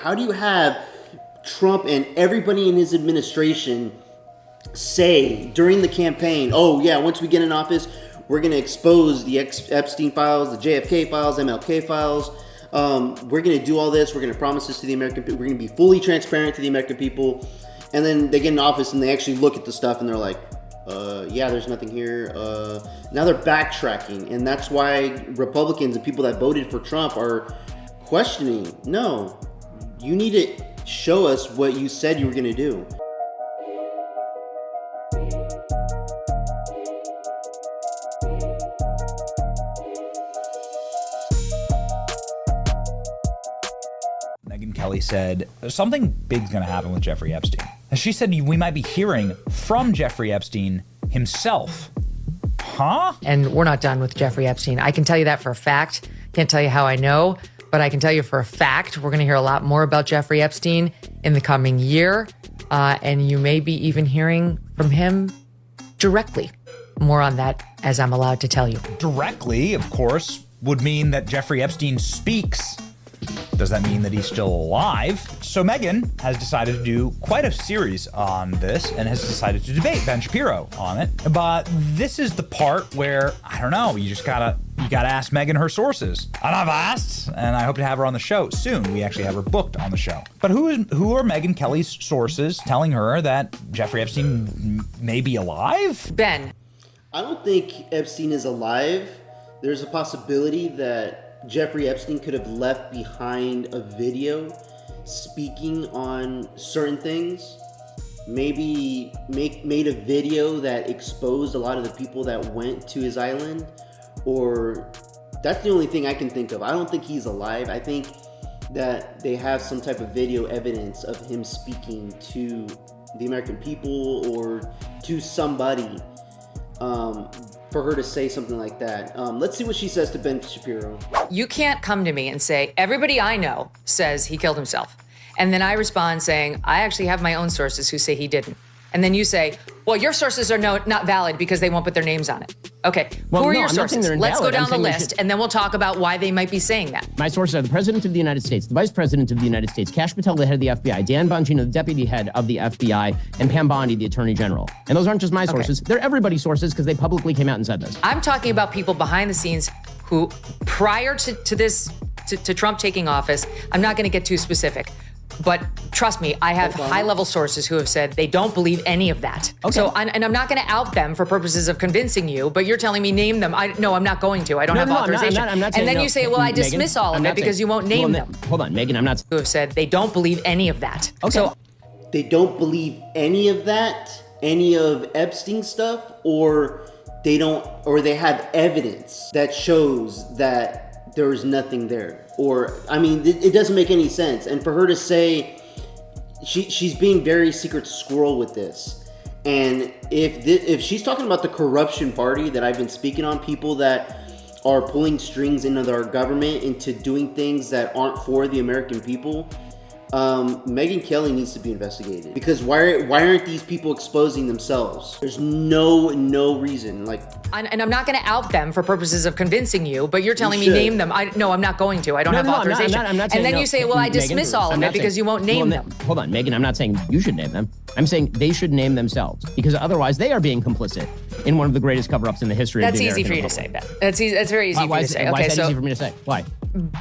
How do you have Trump and everybody in his administration say during the campaign, oh yeah, once we get in office, we're going to expose the Epstein files, the JFK files, MLK files. We're going to do all this. We're going to promise this to the American people. We're going to be fully transparent to the American people. And then they get in office and they actually look at the stuff and they're like, yeah, there's nothing here. Now they're backtracking. And that's why Republicans and people that voted for Trump are questioning. No, you need to show us what you said you were going to do. Megyn Kelly said something big's going to happen with Jeffrey Epstein. She said we might be hearing from Jeffrey Epstein himself. Huh? And we're not done with Jeffrey Epstein. I can tell you that for a fact. Can't tell you how I know, but I can tell you for a fact we're going to hear a lot more about Jeffrey Epstein in the coming year. And you may be even hearing from him directly. More on that as I'm allowed to tell you. Directly, of course, would mean that Jeffrey Epstein speaks. Does that mean that he's still alive? So Megyn has decided to do quite a series on this and has decided to debate Ben Shapiro on it. But this is the part where, I don't know, you gotta ask Megyn her sources. And I've asked, and I hope to have her on the show soon. We actually have her booked on the show. But who are Megyn Kelly's sources telling her that Jeffrey Epstein may be alive? Ben. I don't think Epstein is alive. There's a possibility that Jeffrey Epstein could have left behind a video speaking on certain things. Maybe made a video that exposed a lot of the people that went to his island. Or that's the only thing I can think of. I don't think he's alive. I think that they have some type of video evidence of him speaking to the American people or to somebody. For her to say something like that. Let's see what she says to Ben Shapiro. You can't come to me and say, everybody I know says he killed himself. And then I respond saying, I actually have my own sources who say he didn't. And then you say, well, your sources are not valid because they won't put their names on it. Okay, who are your sources? Let's go down the list and then we'll talk about why they might be saying that. My sources are the President of the United States, the Vice President of the United States, Kash Patel, the head of the FBI, Dan Bongino, the Deputy Head of the FBI, and Pam Bondi, the Attorney General. And those aren't just my sources. They're everybody's sources because they publicly came out and said this. I'm talking about people behind the scenes who, prior to Trump taking office, I'm not going to get too specific, but trust me, I have high-level sources who have said they don't believe any of that. Okay. So, and I'm not going to out them for purposes of convincing you, but you're telling me name them. No, I'm not going to. I don't have authorization. I'm not saying and then no. you say, well, I dismiss all of it because you won't name them. Hold on, Megyn, I'm not. Who have said they don't believe any of that. Okay. So they don't believe any of that, any of Epstein stuff, or they have evidence that shows that there was nothing there. Or, I mean, it doesn't make any sense. And for her to say, she's being very secret squirrel with this. And if she's talking about the corruption party that I've been speaking on, people that are pulling strings into our government into doing things that aren't for the American people, Megyn Kelly needs to be investigated. Because why aren't these people exposing themselves? There's no reason. And I'm not going to out them for purposes of convincing you, but you're telling me name them. No, I'm not going to. I don't have authorization. I'm not saying and then no. you say, well, I dismiss all of it because you won't name them. Hold on, Megyn, I'm not saying you should name them. I'm saying they should name themselves because otherwise they are being complicit in one of the greatest cover-ups in the history of the American Republic. That's easy for you to say, Ben. That's very easy for you to say. Why is that easy for me to say? Why?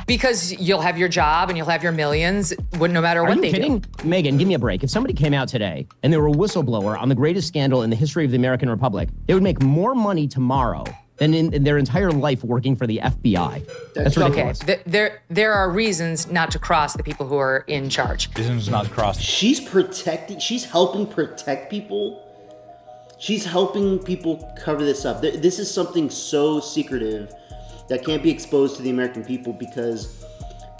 Because you'll have your job and you'll have your millions, no matter what they do. Are you kidding? Megyn, give me a break. If somebody came out today and they were a whistleblower on the greatest scandal in the history of the American Republic, they would make more money tomorrow than in their entire life working for the FBI. That's ridiculous. Okay. There are reasons not to cross the people who are in charge. Reasons not to cross. She's helping protect people. She's helping people cover this up. This is something so secretive that can't be exposed to the American people because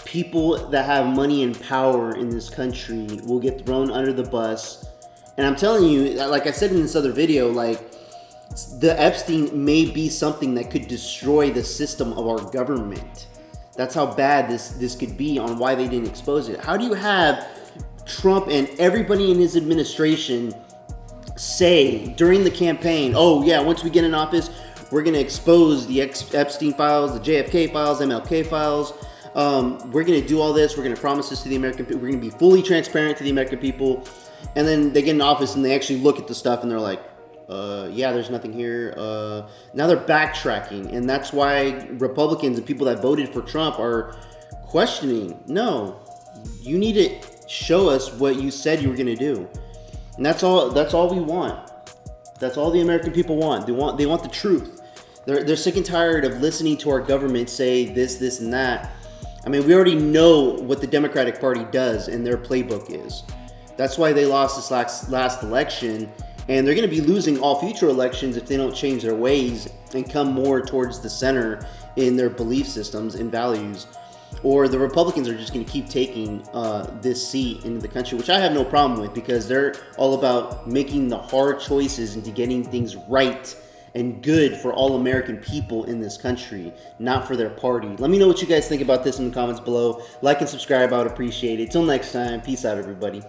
people that have money and power in this country will get thrown under the bus. And I'm telling you, like I said in this other video, the Epstein may be something that could destroy the system of our government. That's how bad this could be on why they didn't expose it. How do you have Trump and everybody in his administration say during the campaign, oh yeah, once we get in office, we're going to expose the Epstein files, the JFK files, MLK files. we're going to do all this. We're going to promise this to the American people. We're going to be fully transparent to the American people. And then they get in office and they actually look at the stuff and they're like, yeah, there's nothing here. Now they're backtracking. And that's why Republicans and people that voted for Trump are questioning. No, you need to show us what you said you were going to do. And that's all we want. That's all the American people want. They want the truth. They're sick and tired of listening to our government say this, and that. I mean, we already know what the Democratic Party does and their playbook is. That's why they lost this last election, and they're going to be losing all future elections if they don't change their ways and come more towards the center in their belief systems and values. Or the Republicans are just going to keep taking this seat into the country, which I have no problem with, because they're all about making the hard choices into getting things right and good for all American people in this country, not for their party. Let me know what you guys think about this in the comments below. Like and subscribe, I would appreciate it. Till next time, peace out, everybody.